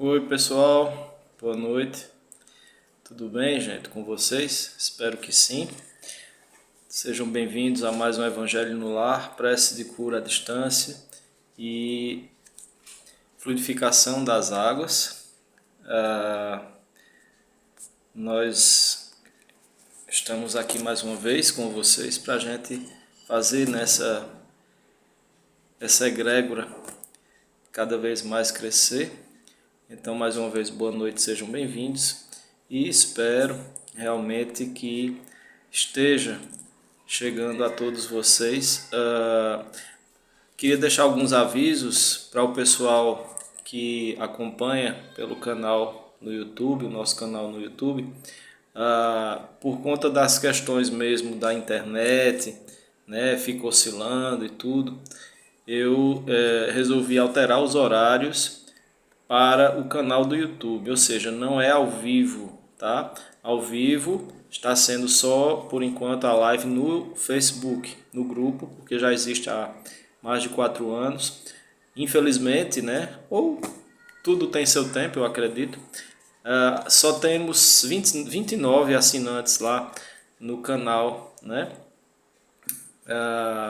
Oi pessoal, boa noite. Tudo bem, gente, com vocês? Espero que sim. Sejam bem-vindos a mais um Evangelho no Lar, prece de cura à distância e fluidificação das águas. Nós estamos aqui mais uma vez com vocês para a gente fazer essa egrégora cada vez mais crescer. Então, mais uma vez, boa noite, sejam bem-vindos e espero realmente que esteja chegando a todos vocês. Queria deixar alguns avisos para o pessoal que acompanha pelo canal no YouTube, o nosso canal no YouTube. Por conta das questões mesmo da internet, né, fica oscilando e tudo, eu resolvi alterar os horários para o canal do YouTube, ou seja, não é ao vivo, tá? Ao vivo está sendo só, por enquanto, a live no Facebook, no grupo, porque já existe há mais de 4 anos. Infelizmente, né? Ou tudo tem seu tempo, eu acredito. Só temos 29 assinantes lá no canal, né?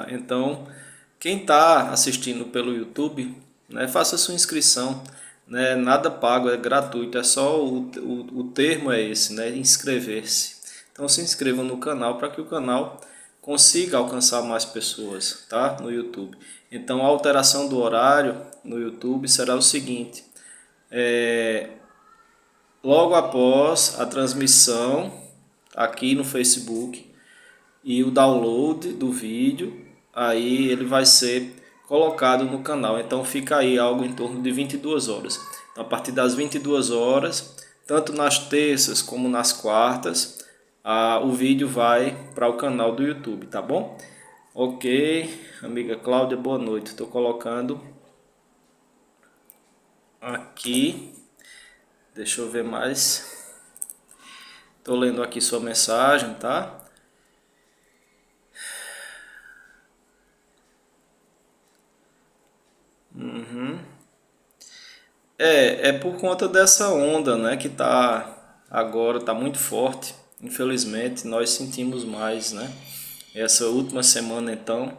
Então, quem está assistindo pelo YouTube, né, faça sua inscrição, né, nada pago, é gratuito, é só o termo é esse, né, inscrever-se. Então se inscrevam no canal para que o canal consiga alcançar mais pessoas, tá, no YouTube. Então a alteração do horário no YouTube será o seguinte: logo após a transmissão aqui no Facebook e o download do vídeo, aí ele vai ser colocado no canal. Então fica aí algo em torno de 22 horas. Então, a partir das 22 horas, tanto nas terças como nas quartas, o vídeo vai para o canal do YouTube, tá bom? Ok, amiga Cláudia, boa noite. Estou colocando aqui, deixa eu ver mais. Estou lendo aqui sua mensagem, tá? É por conta dessa onda, né, que tá agora, tá muito forte. Infelizmente, nós sentimos mais, né? Essa última semana, então,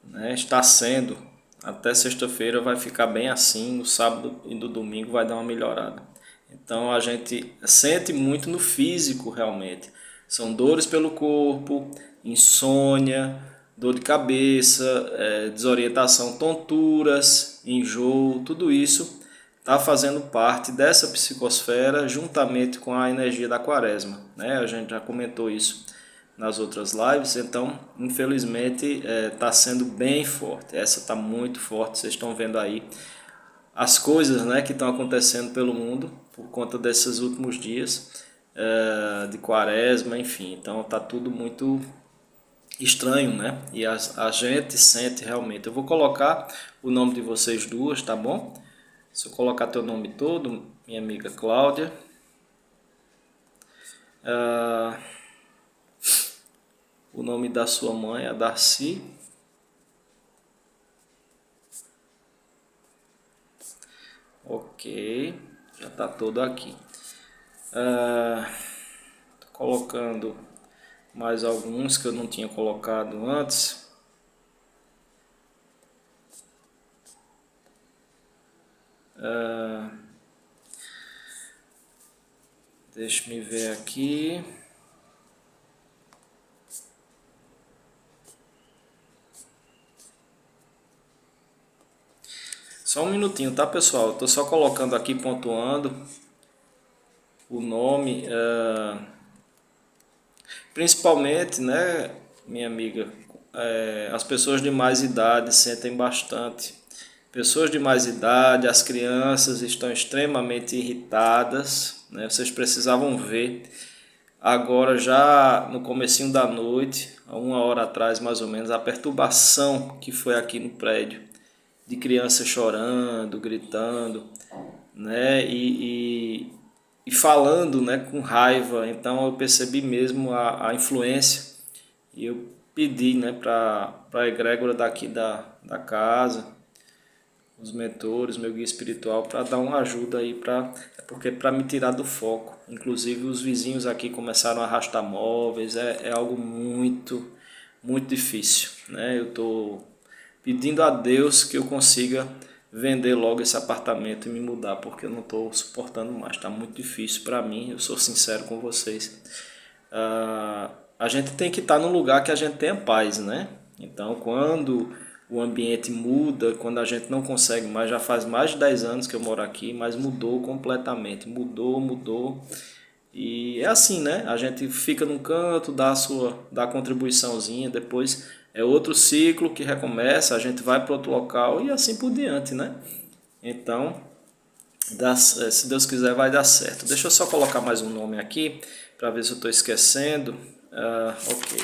né, está sendo, até sexta-feira vai ficar bem assim, no sábado e no domingo vai dar uma melhorada. Então, a gente sente muito no físico, realmente. São dores pelo corpo, insônia, dor de cabeça, desorientação, tonturas, enjoo, tudo isso está fazendo parte dessa psicosfera juntamente com a energia da quaresma, né? A gente já comentou isso nas outras lives, então infelizmente está sendo bem forte. Essa está muito forte, vocês estão vendo aí as coisas, né, que estão acontecendo pelo mundo por conta desses últimos dias de quaresma, enfim. Então está tudo muito estranho, né? E a gente sente realmente. Eu vou colocar o nome de vocês duas, tá bom? Se eu colocar teu nome todo, minha amiga Cláudia, o nome da sua mãe, a Darcy, ok, já está todo aqui. Tô colocando mais alguns que eu não tinha colocado antes. Deixa me ver aqui. Só um minutinho, tá, pessoal? Eu tô só colocando aqui, pontuando o nome. Principalmente, né, minha amiga, as pessoas de mais idade sentem bastante. Pessoas de mais idade, as crianças estão extremamente irritadas, né? Vocês precisavam ver. Agora já no comecinho da noite, há 1 hora atrás mais ou menos, a perturbação que foi aqui no prédio, de crianças chorando, gritando, né? E falando, né, com raiva. Então eu percebi mesmo a influência e eu pedi, né, para a egrégora daqui da casa, os mentores, meu guia espiritual, para dar uma ajuda aí, porque para me tirar do foco. Inclusive os vizinhos aqui começaram a arrastar móveis, é algo muito, muito difícil, né? Eu estou pedindo a Deus que eu consiga vender logo esse apartamento e me mudar, porque eu não estou suportando mais, está muito difícil para mim, eu sou sincero com vocês. A gente tem que estar num lugar que a gente tenha paz, né? Então, quando o ambiente muda, quando a gente não consegue mais, já faz mais de 10 anos que eu moro aqui, mas mudou completamente, mudou. E é assim, né? A gente fica num canto, dá a contribuiçãozinha, depois é outro ciclo que recomeça, a gente vai para outro local e assim por diante, né? Então, se Deus quiser, vai dar certo. Deixa eu só colocar mais um nome aqui, para ver se eu estou esquecendo. Ok.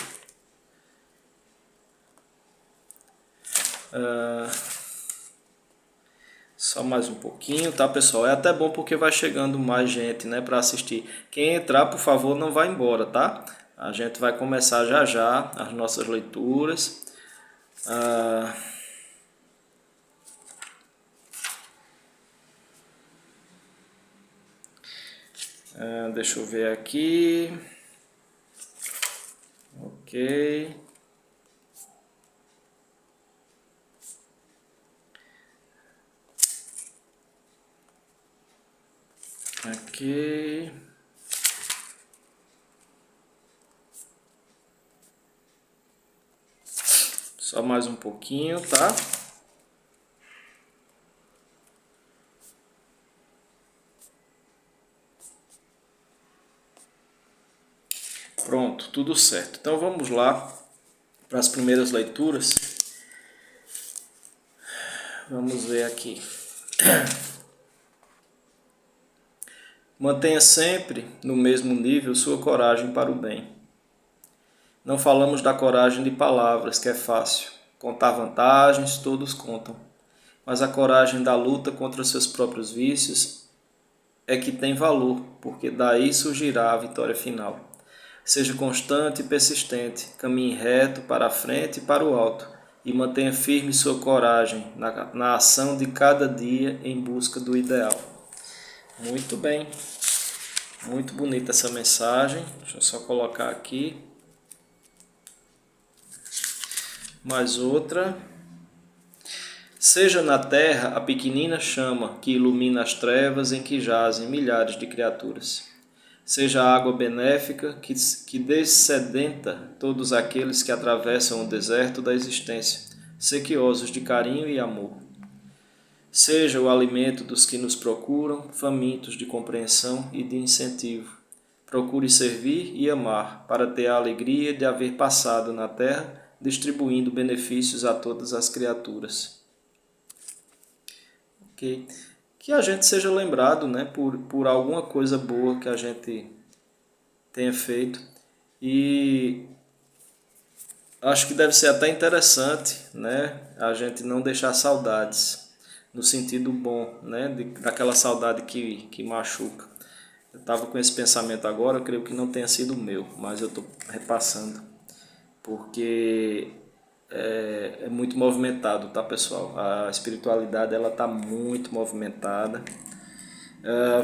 Só mais um pouquinho, tá, pessoal? É até bom porque vai chegando mais gente, né, para assistir. Quem entrar, por favor, não vá embora, tá? A gente vai começar já já as nossas leituras. Deixa eu ver aqui. Ok. Aqui. Só mais um pouquinho, tá? Pronto, tudo certo. Então vamos lá para as primeiras leituras. Vamos ver aqui. Mantenha sempre no mesmo nível sua coragem para o bem. Não falamos da coragem de palavras, que é fácil. Contar vantagens, todos contam. Mas a coragem da luta contra seus próprios vícios é que tem valor, porque daí surgirá a vitória final. Seja constante e persistente, caminhe reto para a frente e para o alto, e mantenha firme sua coragem na ação de cada dia em busca do ideal. Muito bem, muito bonita essa mensagem. Deixa eu só colocar aqui. Mais outra. Seja na terra a pequenina chama que ilumina as trevas em que jazem milhares de criaturas. Seja a água benéfica que dessedenta todos aqueles que atravessam o deserto da existência, sequiosos de carinho e amor. Seja o alimento dos que nos procuram, famintos de compreensão e de incentivo. Procure servir e amar, para ter a alegria de haver passado na terra, distribuindo benefícios a todas as criaturas. Okay. Que a gente seja lembrado, né, por alguma coisa boa que a gente tenha feito. E acho que deve ser até interessante, né, a gente não deixar saudades, no sentido bom, né, daquela saudade que machuca. Eu estava com esse pensamento agora, eu creio que não tenha sido meu, mas eu estou repassando, porque é muito movimentado, tá, pessoal? A espiritualidade ela está muito movimentada.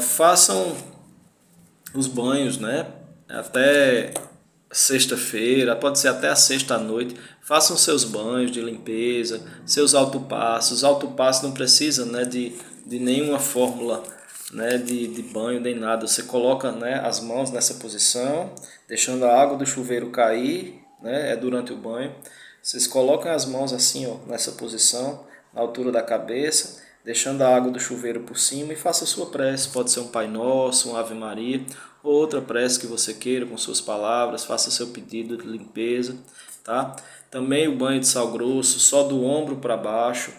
Façam os banhos, né? Até sexta-feira, pode ser até a sexta-noite. Façam seus banhos de limpeza, seus autopassos. Autopasso não precisa, né, de nenhuma fórmula, né, de banho nem nada. Você coloca, né, as mãos nessa posição, deixando a água do chuveiro cair, né, é durante o banho. Vocês colocam as mãos assim, ó, nessa posição, na altura da cabeça, deixando a água do chuveiro por cima e faça a sua prece. Pode ser um Pai Nosso, um Ave Maria, ou outra prece que você queira com suas palavras. Faça seu pedido de limpeza, tá? Também o banho de sal grosso, só do ombro para baixo,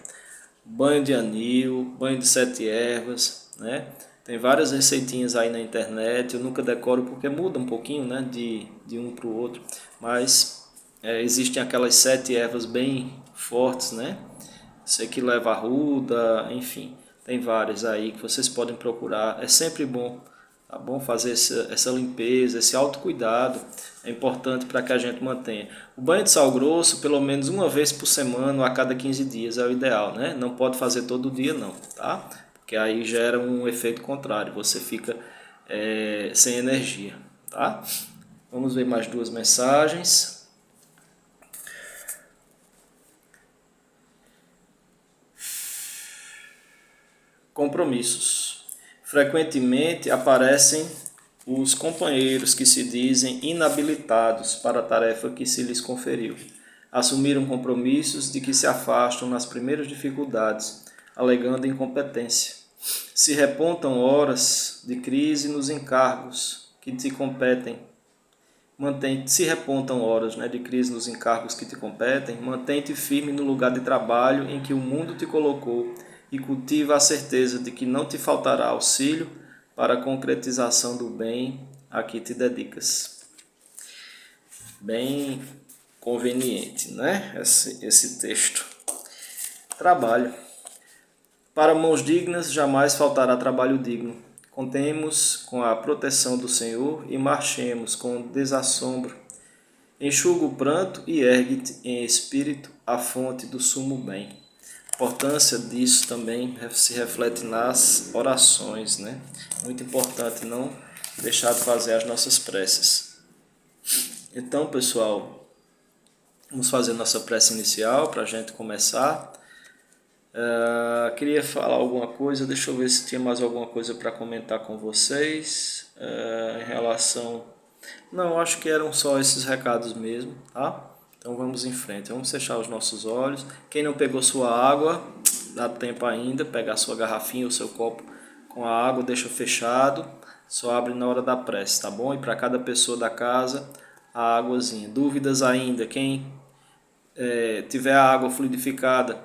banho de anil, banho de 7 ervas, né? Tem várias receitinhas aí na internet, eu nunca decoro porque muda um pouquinho, né, de um para o outro, mas existem aquelas 7 ervas bem fortes, né? Sei que leva arruda, enfim, tem várias aí que vocês podem procurar. É sempre bom tá bom? Fazer essa limpeza, esse autocuidado é importante para que a gente mantenha. O banho de sal grosso, pelo menos uma vez por semana ou a cada 15 dias é o ideal, né? Não pode fazer todo dia não, tá? Porque aí gera um efeito contrário, você fica sem energia, tá? Vamos ver mais duas mensagens. Compromissos. Frequentemente aparecem os companheiros que se dizem inabilitados para a tarefa que se lhes conferiu. Assumiram compromissos de que se afastam nas primeiras dificuldades, alegando incompetência. Se repontam horas de crise nos encargos que te competem. Se repontam horas, de crise nos encargos que te competem, mantém-te firme no lugar de trabalho em que o mundo te colocou e cultiva a certeza de que não te faltará auxílio para a concretização do bem a que te dedicas. Bem conveniente, né? Esse texto. Trabalho. Para mãos dignas jamais faltará trabalho digno. Contemos com a proteção do Senhor e marchemos com desassombro. Enxuga o pranto e ergue-te em espírito à fonte do sumo bem. A importância disso também se reflete nas orações, né? Muito importante não deixar de fazer as nossas preces. Então, pessoal, vamos fazer nossa prece inicial para a gente começar. Queria falar alguma coisa, deixa eu ver se tinha mais alguma coisa para comentar com vocês em relação... Não, acho que eram só esses recados mesmo, tá? Então vamos em frente, vamos fechar os nossos olhos. Quem não pegou sua água, dá tempo ainda, pegar sua garrafinha ou seu copo com a água, deixa fechado, só abre na hora da prece, tá bom? E para cada pessoa da casa, a águazinha. Dúvidas ainda, quem tiver a água fluidificada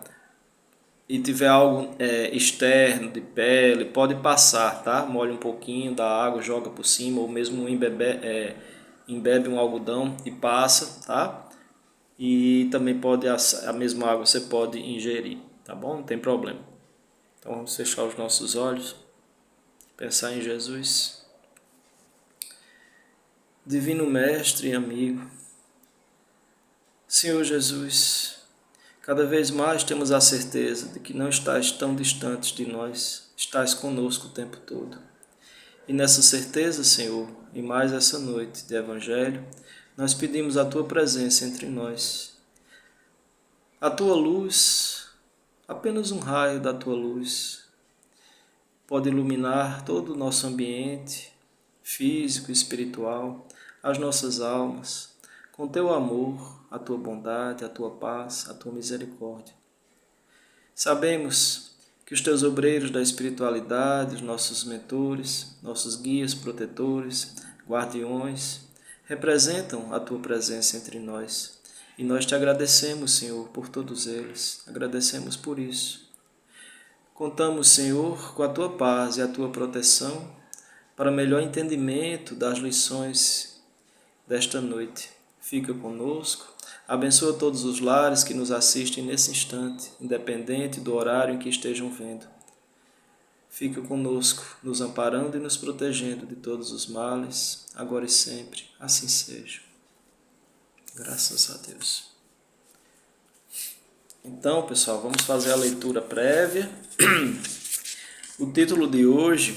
e tiver algo externo, de pele, pode passar, tá? Molha um pouquinho da água, joga por cima, ou mesmo embebe um algodão e passa, tá? E também pode, a mesma água você pode ingerir, tá bom? Não tem problema. Então vamos fechar os nossos olhos, pensar em Jesus. Divino Mestre e amigo, Senhor Jesus, cada vez mais temos a certeza de que não estás tão distante de nós, estás conosco o tempo todo. E nessa certeza, Senhor, e mais essa noite de Evangelho, nós pedimos a Tua presença entre nós. A Tua luz, apenas um raio da Tua luz, pode iluminar todo o nosso ambiente, físico e espiritual, as nossas almas, com Teu amor, a Tua bondade, a Tua paz, a Tua misericórdia. Sabemos que os Teus obreiros da espiritualidade, os nossos mentores, nossos guias, protetores, guardiões, representam a Tua presença entre nós. E nós Te agradecemos, Senhor, por todos eles. Agradecemos por isso. Contamos, Senhor, com a Tua paz e a Tua proteção para melhor entendimento das lições desta noite. Fica conosco, abençoa todos os lares que nos assistem nesse instante, independente do horário em que estejam vendo. Fica conosco, nos amparando e nos protegendo de todos os males, agora e sempre, assim seja. Graças a Deus. Então, pessoal, vamos fazer a leitura prévia. O título de hoje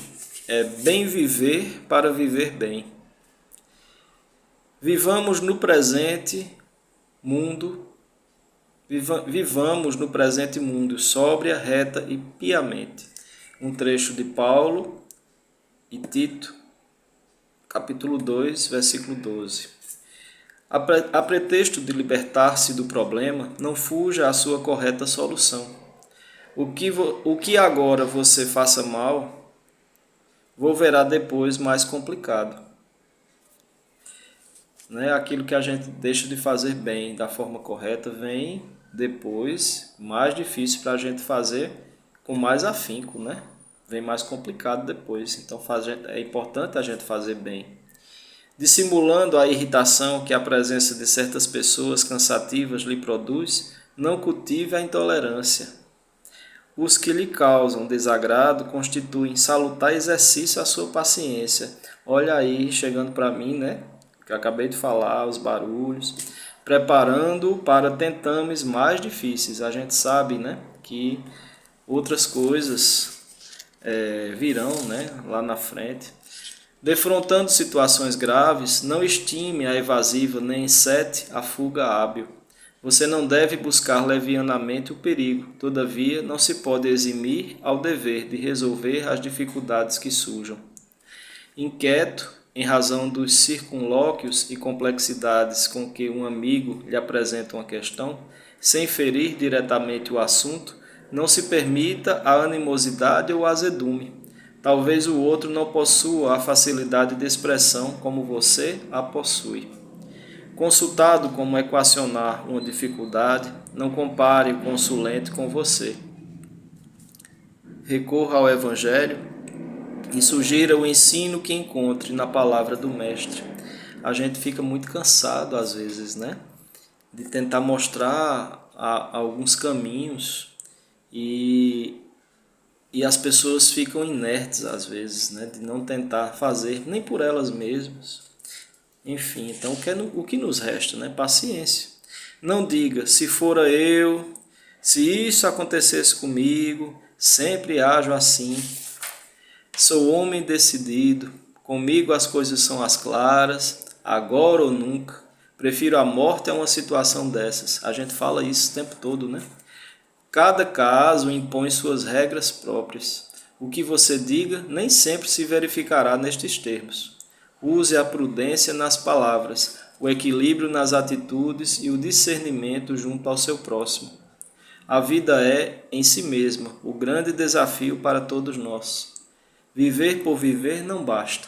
é Bem Viver para Viver Bem. Vivamos no presente mundo sóbria, reta e piamente. Um trecho de Paulo e Tito, capítulo 2, versículo 12. A pretexto de libertar-se do problema, não fuja à sua correta solução. O que agora você faça mal, volverá depois mais complicado. Aquilo que a gente deixa de fazer bem, da forma correta, vem depois mais difícil para a gente fazer com mais afinco, Vem mais complicado depois. Então é importante a gente fazer bem. Dissimulando a irritação que a presença de certas pessoas cansativas lhe produz, não cultive a intolerância. Os que lhe causam desagrado constituem salutar exercício à sua paciência. Olha aí, chegando para mim, né? Que eu acabei de falar, os barulhos. Preparando para tentames mais difíceis. A gente sabe, né? Que outras coisas virão, né? Lá na frente. Defrontando situações graves, não estime a evasiva nem encete a fuga hábil. Você não deve buscar levianamente o perigo, todavia não se pode eximir ao dever de resolver as dificuldades que surjam. Inquieto, em razão dos circunlóquios e complexidades com que um amigo lhe apresenta uma questão, sem ferir diretamente o assunto, não se permita a animosidade ou azedume. Talvez o outro não possua a facilidade de expressão como você a possui. Consultado como equacionar uma dificuldade, não compare o consulente com você. Recorra ao Evangelho e sugira o ensino que encontre na palavra do Mestre. A gente fica muito cansado às vezes, né? De tentar mostrar alguns caminhos e as pessoas ficam inertes às vezes, né? De não tentar fazer nem por elas mesmas. Enfim, então o que nos resta, né? Paciência. Não diga, se fora eu, se isso acontecesse comigo, sempre ajo assim. Sou homem decidido, comigo as coisas são as claras, agora ou nunca. Prefiro a morte a uma situação dessas. A gente fala isso o tempo todo, né? Cada caso impõe suas regras próprias. O que você diga nem sempre se verificará nestes termos. Use a prudência nas palavras, o equilíbrio nas atitudes e o discernimento junto ao seu próximo. A vida é, em si mesma, o grande desafio para todos nós. Viver por viver não basta.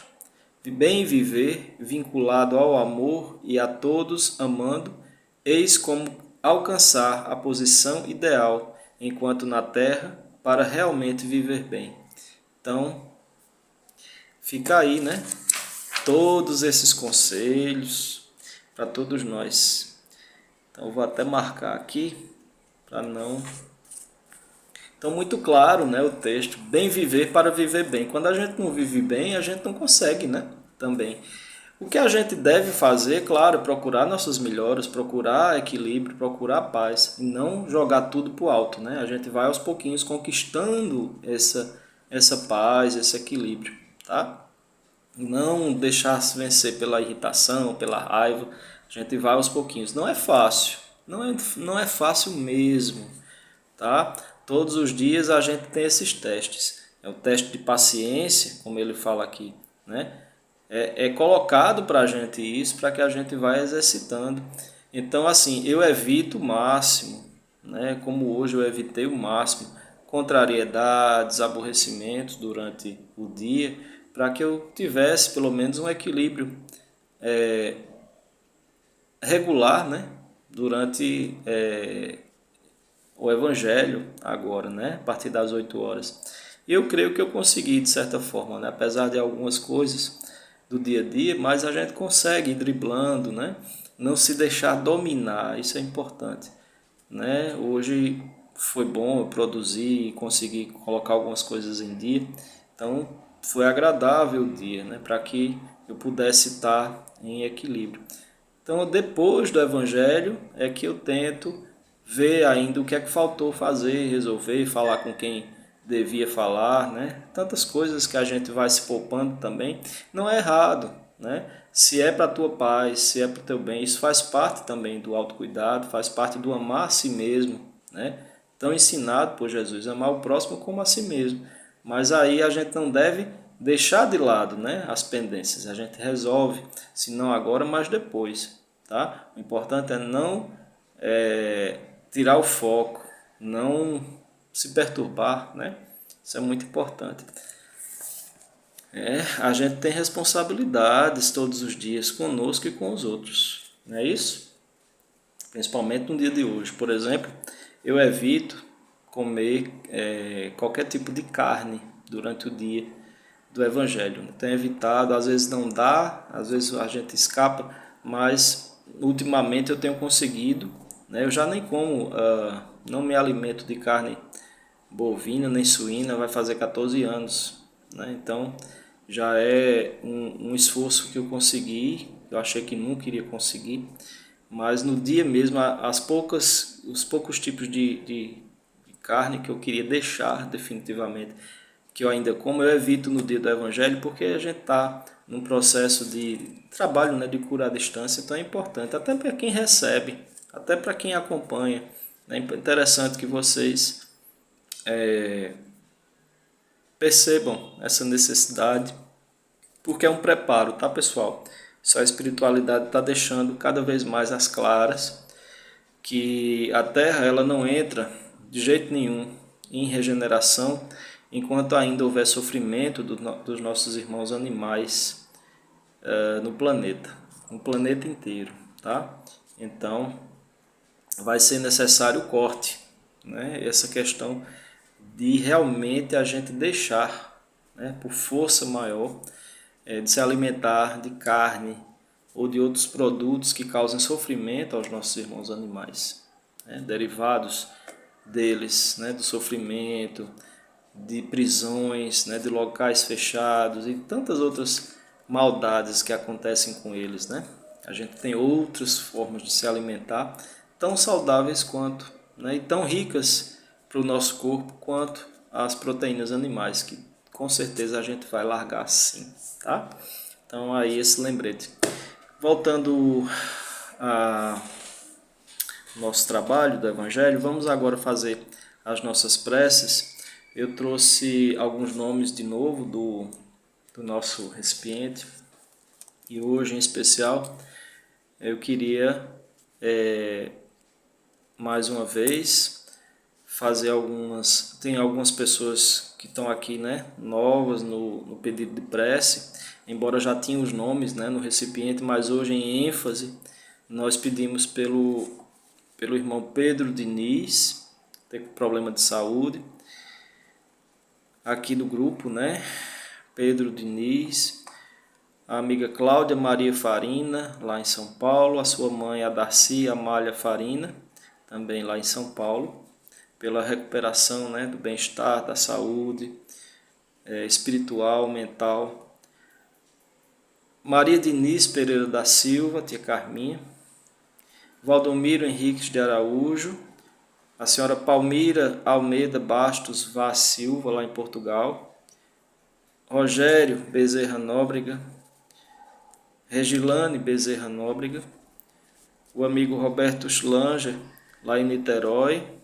Bem viver, vinculado ao amor e a todos amando, eis como alcançar a posição ideal enquanto na terra para realmente viver bem. Então, fica aí, né? Todos esses conselhos para todos nós. Então, eu vou até marcar aqui para não... Então, muito claro, né, o texto. Bem viver para viver bem. Quando a gente não vive bem, a gente não consegue, né? Também. O que a gente deve fazer, claro, é procurar nossas melhoras, procurar equilíbrio, procurar paz, e não jogar tudo para o alto, né? A gente vai aos pouquinhos conquistando essa paz, esse equilíbrio, tá? Não deixar se vencer pela irritação, pela raiva, a gente vai aos pouquinhos. Não é fácil, não é fácil mesmo, tá? Todos os dias a gente tem esses testes. É o teste de paciência, como ele fala aqui, né? É colocado para a gente isso, para que a gente vá exercitando. Então, assim, eu evito o máximo, né? Como hoje eu evitei o máximo, contrariedades, aborrecimentos durante o dia, para que eu tivesse pelo menos um equilíbrio regular, né? Durante o Evangelho agora, né? A partir das 8 horas. E eu creio que eu consegui, de certa forma, né? Apesar de algumas coisas do dia a dia, mas a gente consegue ir driblando, né? Não se deixar dominar, isso é importante, né? Hoje foi bom eu produzir e conseguir colocar algumas coisas em dia, então foi agradável o dia, né? Para que eu pudesse estar em equilíbrio. Então, depois do Evangelho é que eu tento ver ainda o que é que faltou fazer, resolver, falar com quem devia falar, né? Tantas coisas que a gente vai se poupando também. Não é errado, né? Se é para a tua paz, se é para o teu bem, isso faz parte também do autocuidado, faz parte do amar a si mesmo, né? Tão ensinado por Jesus, amar o próximo como a si mesmo. Mas aí a gente não deve deixar de lado, né, as pendências. A gente resolve, se não agora, mas depois, tá? O importante é não tirar o foco, não se perturbar, né? Isso é muito importante. A gente tem responsabilidades todos os dias conosco e com os outros, não é isso? Principalmente no dia de hoje. Por exemplo, eu evito comer qualquer tipo de carne durante o dia do Evangelho. Tenho evitado, às vezes não dá, às vezes a gente escapa, mas ultimamente eu tenho conseguido, né? Eu já nem como, não me alimento de carne bovina nem suína, vai fazer 14 anos, né? Então já é um esforço que eu consegui, eu achei que nunca iria conseguir, mas no dia mesmo, os poucos tipos de carne que eu queria deixar definitivamente, que eu ainda como, eu evito no dia do Evangelho, porque a gente está num processo de trabalho, né, de cura à distância, então é importante, até para quem recebe, até para quem acompanha. É interessante que vocês percebam essa necessidade, porque é um preparo, tá, pessoal? Só a espiritualidade está deixando cada vez mais às claras que a Terra ela não entra de jeito nenhum em regeneração enquanto ainda houver sofrimento dos nossos irmãos animais no planeta inteiro, tá? Então vai ser necessário o corte, né? Essa questão de realmente a gente deixar, né, por força maior, de se alimentar de carne ou de outros produtos que causem sofrimento aos nossos irmãos animais, né, derivados deles, né, do sofrimento, de prisões, né, de locais fechados e tantas outras maldades que acontecem com eles, né? A gente tem outras formas de se alimentar tão saudáveis quanto, né, e tão ricas para o nosso corpo quanto as proteínas animais, que com certeza a gente vai largar sim, tá? Então aí esse lembrete. Voltando ao nosso trabalho do Evangelho, vamos agora fazer as nossas preces. Eu trouxe alguns nomes de novo do nosso recipiente e hoje em especial eu queria mais uma vez fazer algumas... Tem algumas pessoas que estão aqui, né, novas no pedido de prece, embora já tinham os nomes, né, no recipiente, mas hoje em ênfase nós pedimos pelo irmão Pedro Diniz, tem problema de saúde, aqui do grupo, né, Pedro Diniz, a amiga Cláudia Maria Farina, lá em São Paulo, a sua mãe, a Darcy Amália Farina, também lá em São Paulo, pela recuperação, né, do bem-estar, da saúde espiritual, mental. Maria Diniz Pereira da Silva, tia Carminha. Valdomiro Henriques de Araújo, a senhora Palmira Almeida Bastos Vaz Silva, lá em Portugal. Rogério Bezerra Nóbrega, Regilane Bezerra Nóbrega, o amigo Roberto Schlanger, lá em Niterói,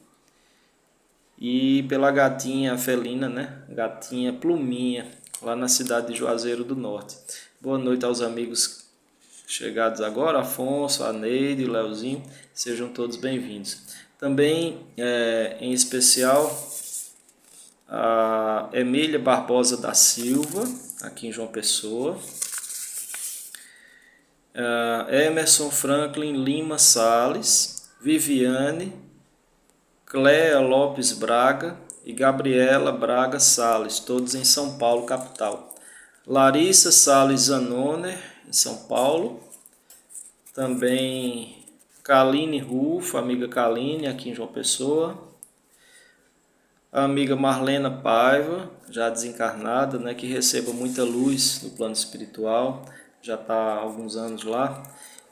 e pela gatinha felina, né? Gatinha Pluminha, lá na cidade de Juazeiro do Norte. Boa noite aos amigos chegados agora, Afonso, a Neide, Leozinho, sejam todos bem-vindos. Também, em especial, a Emília Barbosa da Silva, aqui em João Pessoa. Emerson Franklin Lima Sales, Viviane, Cléa Lopes Braga e Gabriela Braga Sales, todos em São Paulo, capital. Larissa Sales Zanoner, em São Paulo. Também Kaline Rufo, amiga Kaline, aqui em João Pessoa. A amiga Marlena Paiva, já desencarnada, né, que receba muita luz no plano espiritual, já está há alguns anos lá.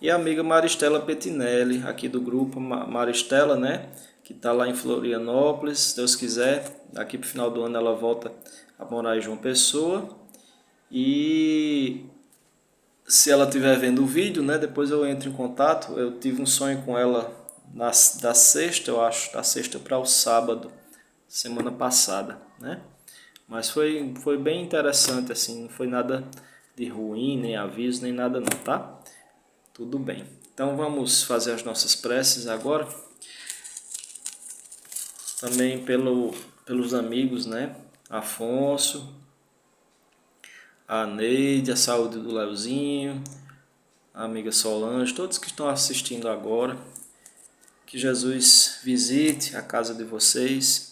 E a amiga Maristela Petinelli, aqui do grupo Maristela, né, que está lá em Florianópolis, se Deus quiser, daqui para o final do ano ela volta a morar em João Pessoa. E se ela estiver vendo o vídeo, né, depois eu entro em contato. Eu tive um sonho com ela da sexta, eu acho, da sexta para o sábado, semana passada, né? Mas foi bem interessante, assim, não foi nada de ruim, nem aviso, nem nada não, tá? Tudo bem. Então vamos fazer as nossas preces agora. Também pelos amigos, né? Afonso, a Neide, a saúde do Leozinho, a amiga Solange, todos que estão assistindo agora. Que Jesus visite a casa de vocês,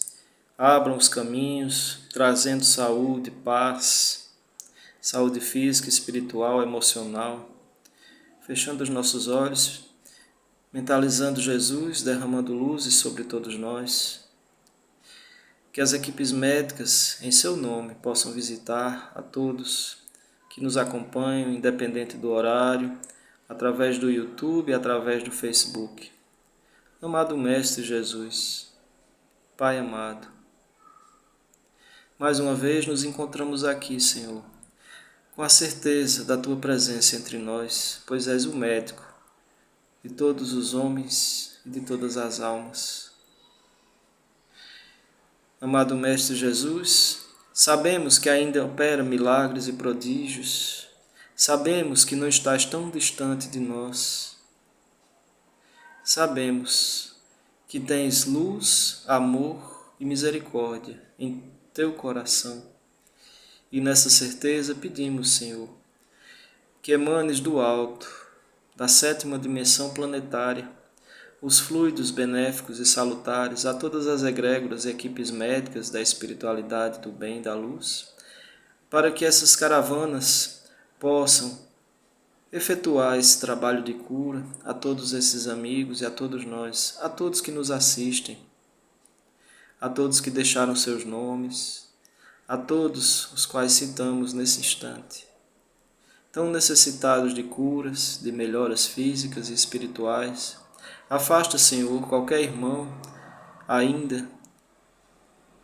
abram os caminhos, trazendo saúde, paz, saúde física, espiritual, emocional. Fechando os nossos olhos, mentalizando Jesus, derramando luzes sobre todos nós. que as equipes médicas, em seu nome, possam visitar a todos que nos acompanham, independente do horário, através do YouTube e através do Facebook. Amado Mestre Jesus, Pai amado, mais uma vez nos encontramos aqui, Senhor, com a certeza da Tua presença entre nós, pois és o médico de todos os homens e de todas as almas. Amado Mestre Jesus, sabemos que ainda opera milagres e prodígios, sabemos que não estás tão distante de nós, sabemos que tens luz, amor e misericórdia em teu coração. E nessa certeza pedimos, Senhor, que emanes do alto, da 7ª dimensão planetária, os fluidos benéficos e salutares a todas as egrégoras e equipes médicas da espiritualidade do bem e da luz, para que essas caravanas possam efetuar esse trabalho de cura a todos esses amigos e a todos nós, a todos que nos assistem, a todos que deixaram seus nomes, a todos os quais citamos nesse instante, tão necessitados de curas, de melhoras físicas e espirituais. Afasta, Senhor, qualquer irmão ainda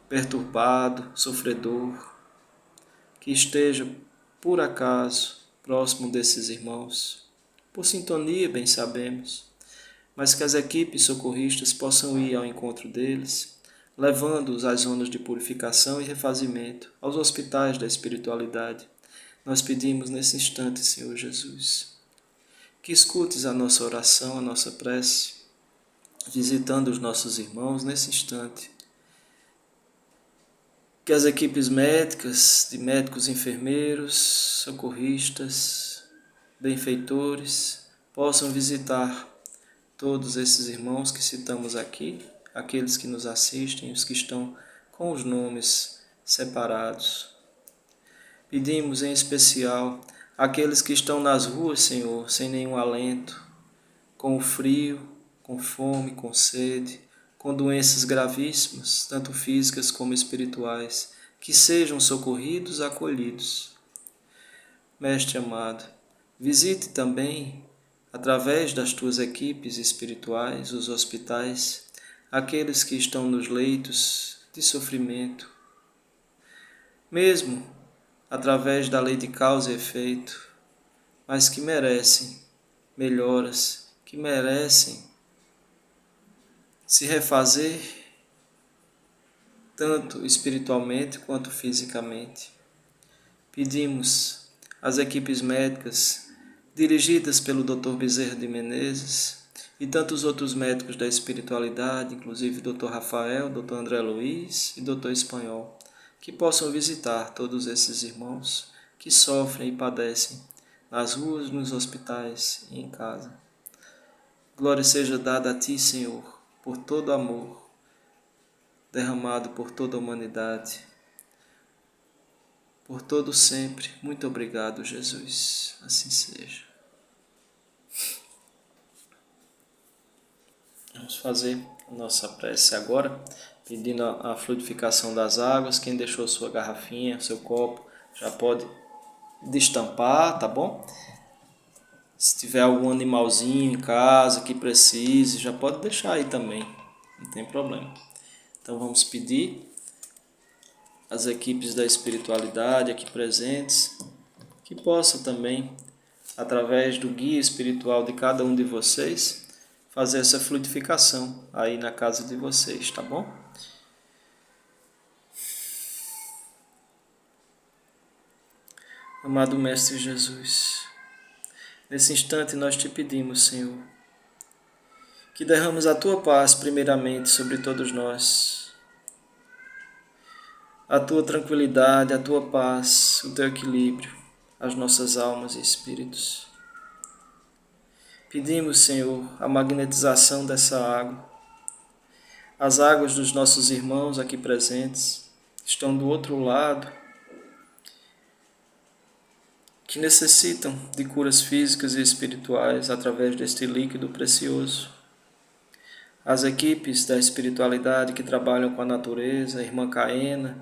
perturbado, sofredor, que esteja, por acaso, próximo desses irmãos. Por sintonia, bem sabemos, mas que as equipes socorristas possam ir ao encontro deles, levando-os às zonas de purificação e refazimento, aos hospitais da espiritualidade. Nós pedimos nesse instante, Senhor Jesus, que escutes a nossa oração, a nossa prece, visitando os nossos irmãos nesse instante. Que as equipes médicas, de médicos, enfermeiros, socorristas, benfeitores, possam visitar todos esses irmãos que citamos aqui, aqueles que nos assistem, os que estão com os nomes separados. Pedimos em especial aqueles que estão nas ruas, Senhor, sem nenhum alento, com o frio, com fome, com sede, com doenças gravíssimas, tanto físicas como espirituais, que sejam socorridos, acolhidos. Mestre amado, visite também, através das tuas equipes espirituais, os hospitais, aqueles que estão nos leitos de sofrimento, mesmo através da lei de causa e efeito, mas que merecem melhoras, que merecem se refazer tanto espiritualmente quanto fisicamente. Pedimos às equipes médicas dirigidas pelo Dr. Bezerra de Menezes e tantos outros médicos da espiritualidade, inclusive Dr. Rafael, Dr. André Luiz e Dr. Espanhol, que possam visitar todos esses irmãos que sofrem e padecem nas ruas, nos hospitais e em casa. Glória seja dada a Ti, Senhor, por todo amor derramado por toda a humanidade, por todo sempre. Muito obrigado, Jesus. Assim seja. Vamos fazer a nossa prece agora, pedindo a fluidificação das águas. Quem deixou sua garrafinha, seu copo, já pode destampar, tá bom? Se tiver algum animalzinho em casa que precise, já pode deixar aí também, não tem problema. Então vamos pedir às equipes da espiritualidade aqui presentes que possam também, através do guia espiritual de cada um de vocês, fazer essa fluidificação aí na casa de vocês, tá bom? Amado Mestre Jesus, nesse instante nós te pedimos, Senhor, que derrames a Tua paz primeiramente sobre todos nós, a Tua tranquilidade, a Tua paz, o Teu equilíbrio, as nossas almas e espíritos. Pedimos, Senhor, a magnetização dessa água. As águas dos nossos irmãos aqui presentes estão do outro lado, que necessitam de curas físicas e espirituais através deste líquido precioso. as equipes da espiritualidade que trabalham com a natureza, a irmã Caena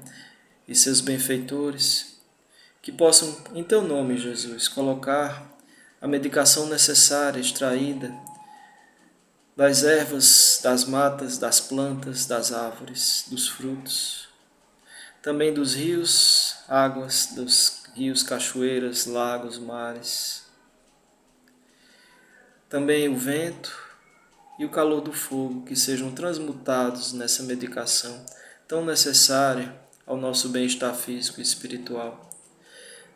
e seus benfeitores, que possam, em Teu nome, Jesus, colocar a medicação necessária, extraída das ervas, das matas, das plantas, das árvores, dos frutos, também dos rios, águas, dos rios, cachoeiras, lagos, mares, também o vento e o calor do fogo, que sejam transmutados nessa medicação tão necessária ao nosso bem-estar físico e espiritual.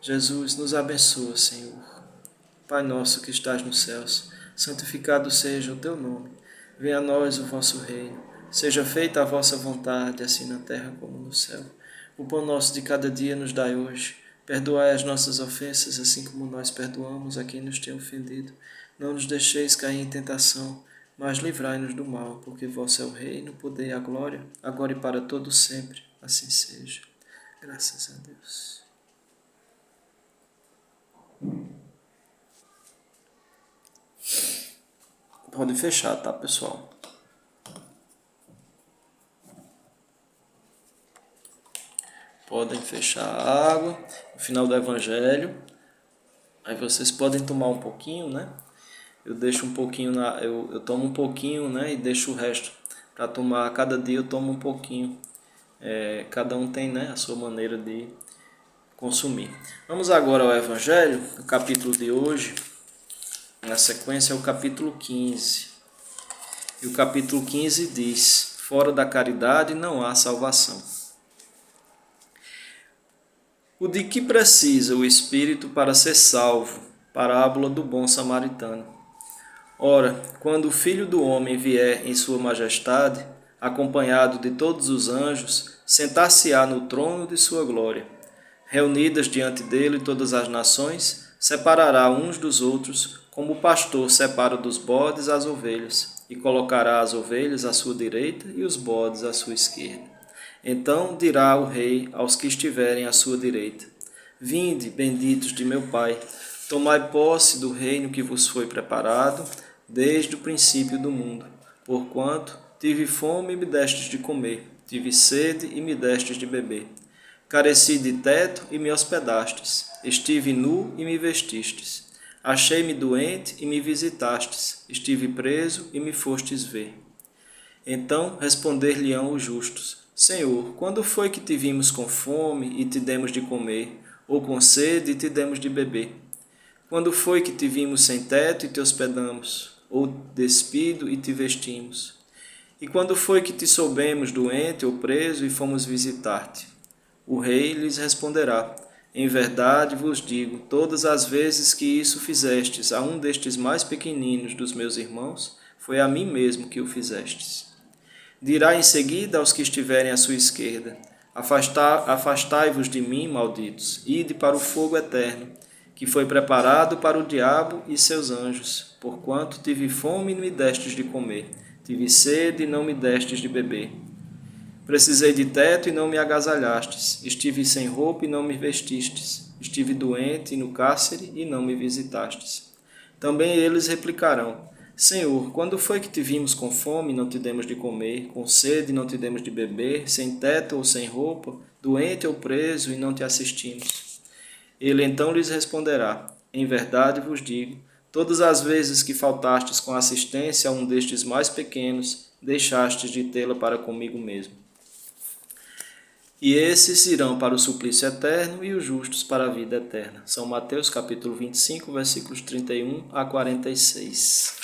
Jesus, nos abençoa, Senhor. Pai nosso que estás nos céus, santificado seja o teu nome. Venha a nós o vosso reino. Seja feita a vossa vontade, assim na terra como no céu. O pão nosso de cada dia nos dai hoje. Perdoai as nossas ofensas, assim como nós perdoamos a quem nos tem ofendido. Não nos deixeis cair em tentação, mas livrai-nos do mal, porque vosso é o reino, o poder e a glória, agora e para todo sempre. Assim seja. Graças a Deus. Pode fechar, tá, pessoal? Podem fechar a água. No final do Evangelho. Aí vocês podem tomar um pouquinho, né? Eu deixo um pouquinho, eu tomo um pouquinho, né? E deixo o resto para tomar. Cada dia eu tomo um pouquinho. Cada um tem, né, a sua maneira de consumir. Vamos agora ao Evangelho, o capítulo de hoje. Na sequência é o capítulo 15. E o capítulo 15 diz: fora da caridade não há salvação. O de que precisa o espírito para ser salvo? Parábola do bom samaritano. Ora, quando o Filho do Homem vier em sua majestade, acompanhado de todos os anjos, sentar-se-á no trono de sua glória. Reunidas diante dele todas as nações, separará uns dos outros, como o pastor separa dos bodes as ovelhas, e colocará as ovelhas à sua direita e os bodes à sua esquerda. Então dirá o rei aos que estiverem à sua direita: vinde, benditos de meu Pai, tomai posse do reino que vos foi preparado desde o princípio do mundo. Porquanto tive fome e me destes de comer, tive sede e me destes de beber. Careci de teto e me hospedastes, estive nu e me vestistes. Achei-me doente e me visitastes, estive preso e me fostes ver. Então responder-lhe-ão os justos: Senhor, quando foi que te vimos com fome e te demos de comer, ou com sede e te demos de beber? Quando foi que te vimos sem teto e te hospedamos, ou despido e te vestimos? E quando foi que te soubemos doente ou preso e fomos visitar-te? O rei lhes responderá: em verdade vos digo, todas as vezes que isso fizestes a um destes mais pequeninos dos meus irmãos, foi a mim mesmo que o fizestes. Dirá em seguida aos que estiverem à sua esquerda: afastai-vos de mim, malditos, ide para o fogo eterno, que foi preparado para o diabo e seus anjos, porquanto tive fome e me destes de comer, tive sede e não me destes de beber. Precisei de teto e não me agasalhastes, estive sem roupa e não me vestistes, estive doente e no cárcere e não me visitastes. Também eles replicarão: Senhor, quando foi que te vimos com fome e não te demos de comer, com sede e não te demos de beber, sem teto ou sem roupa, doente ou preso e não te assistimos? Ele então lhes responderá: em verdade vos digo, todas as vezes que faltastes com assistência a um destes mais pequenos, deixastes de tê-la para comigo mesmo. E esses irão para o suplício eterno e os justos para a vida eterna. São Mateus capítulo 25, versículos 31 a 46.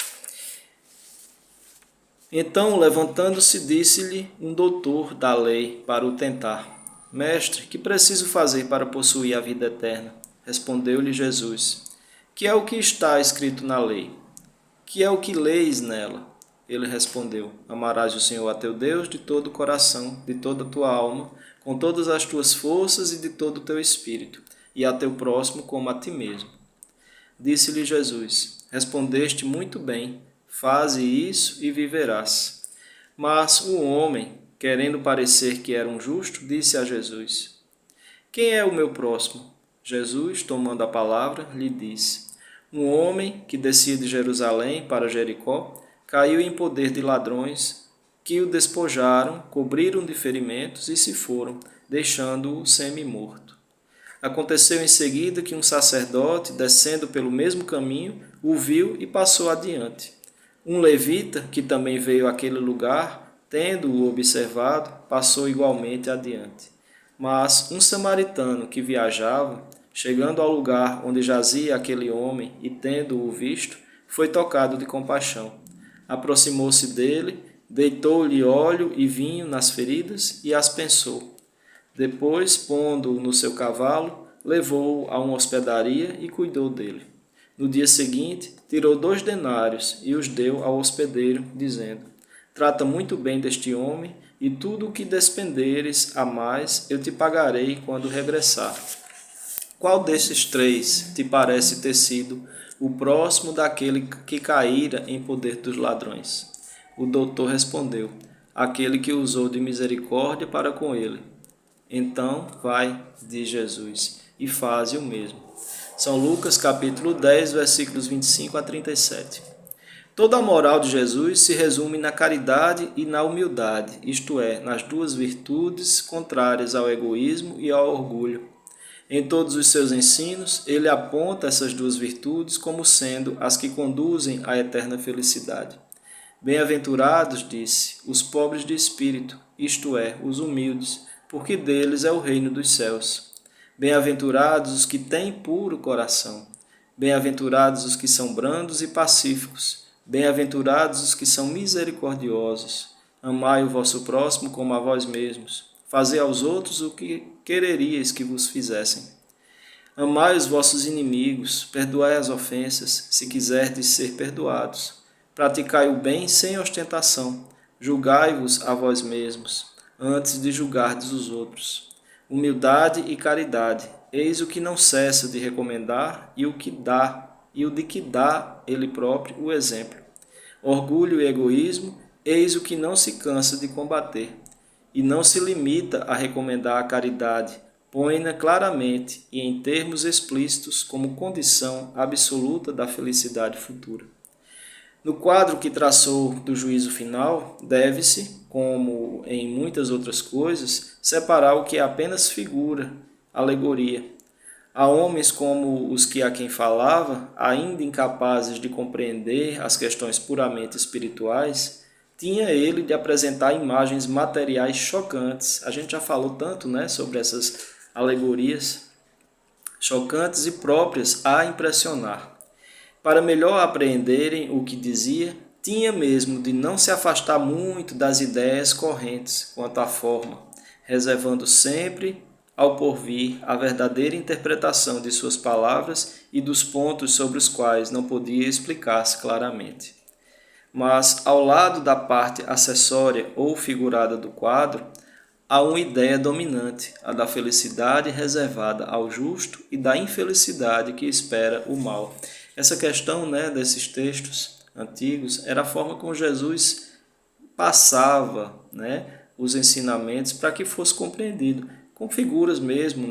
Então, levantando-se, disse-lhe um doutor da lei para o tentar: Mestre, que preciso fazer para possuir a vida eterna? Respondeu-lhe Jesus: Que é o que está escrito na lei? Que é o que leis nela? Ele respondeu: Amarás o Senhor a teu Deus de todo o coração, de toda a tua alma, com todas as tuas forças e de todo o teu espírito, e a teu próximo como a ti mesmo. Disse-lhe Jesus: Respondeste muito bem, faze isso e viverás. Mas o homem, querendo parecer que era um justo, disse a Jesus: Quem é o meu próximo? Jesus, tomando a palavra, lhe disse: Um homem que descia de Jerusalém para Jericó caiu em poder de ladrões que o despojaram, cobriram de ferimentos e se foram, deixando-o semi-morto. Aconteceu em seguida que um sacerdote, descendo pelo mesmo caminho, o viu e passou adiante. Um levita, que também veio àquele lugar, tendo-o observado, passou igualmente adiante. Mas um samaritano que viajava, chegando ao lugar onde jazia aquele homem e tendo-o visto, foi tocado de compaixão. Aproximou-se dele, deitou-lhe óleo e vinho nas feridas e as pensou. Depois, pondo-o no seu cavalo, levou-o a uma hospedaria e cuidou dele. No dia seguinte, tirou 2 denários e os deu ao hospedeiro, dizendo: Trata muito bem deste homem, e tudo o que despenderes a mais eu te pagarei quando regressar. Qual desses 3 te parece ter sido o próximo daquele que caíra em poder dos ladrões? O doutor respondeu: Aquele que usou de misericórdia para com ele. Então vai, diz Jesus, e faze o mesmo. São Lucas capítulo 10, versículos 25 a 37. Toda a moral de Jesus se resume na caridade e na humildade, isto é, nas 2 virtudes contrárias ao egoísmo e ao orgulho. Em todos os seus ensinos, ele aponta essas 2 virtudes como sendo as que conduzem à eterna felicidade. Bem-aventurados, disse, os pobres de espírito, isto é, os humildes, porque deles é o reino dos céus. Bem-aventurados os que têm puro coração. Bem-aventurados os que são brandos e pacíficos. Bem-aventurados os que são misericordiosos. Amai o vosso próximo como a vós mesmos. Fazei aos outros o que quereríeis que vos fizessem. Amai os vossos inimigos, perdoai as ofensas, se quiserdes ser perdoados. Praticai o bem sem ostentação. Julgai-vos a vós mesmos, antes de julgardes os outros. Humildade e caridade, eis o que não cessa de recomendar e o de que dá ele próprio o exemplo. Orgulho e egoísmo, eis o que não se cansa de combater, e não se limita a recomendar a caridade, põe-na claramente e em termos explícitos como condição absoluta da felicidade futura. No quadro que traçou do juízo final, deve-se, como em muitas outras coisas, separar o que é apenas figura, alegoria. Há homens como os que a quem falava, ainda incapazes de compreender as questões puramente espirituais, tinha ele de apresentar imagens materiais chocantes. A gente já falou tanto, sobre essas alegorias chocantes e próprias a impressionar. Para melhor apreenderem o que dizia, tinha mesmo de não se afastar muito das ideias correntes quanto à forma, reservando sempre ao porvir a verdadeira interpretação de suas palavras e dos pontos sobre os quais não podia explicar-se claramente. Mas, ao lado da parte acessória ou figurada do quadro, há uma ideia dominante, a da felicidade reservada ao justo e da infelicidade que espera o mal. Essa questão desses textos antigos era a forma como Jesus passava os ensinamentos para que fosse compreendido, com figuras mesmo,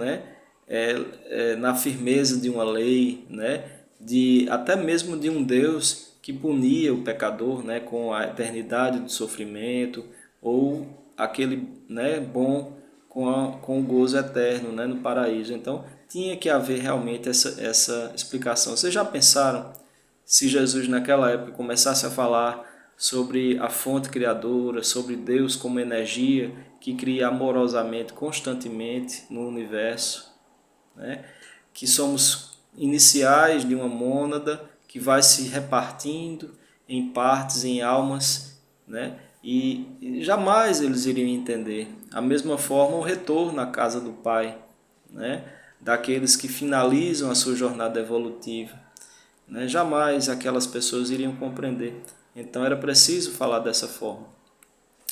na firmeza de uma lei, até mesmo de um Deus que punia o pecador com a eternidade do sofrimento, ou aquele bom com o gozo eterno no paraíso. Então, tinha que haver realmente essa explicação. Vocês já pensaram se Jesus naquela época começasse a falar sobre a fonte criadora, sobre Deus como energia que cria amorosamente, constantemente no universo, que somos iniciais de uma mônada que vai se repartindo em partes, em almas, e jamais eles iriam entender. A mesma forma, o retorno à casa do Pai, daqueles que finalizam a sua jornada evolutiva. Jamais aquelas pessoas iriam compreender. Então era preciso falar dessa forma.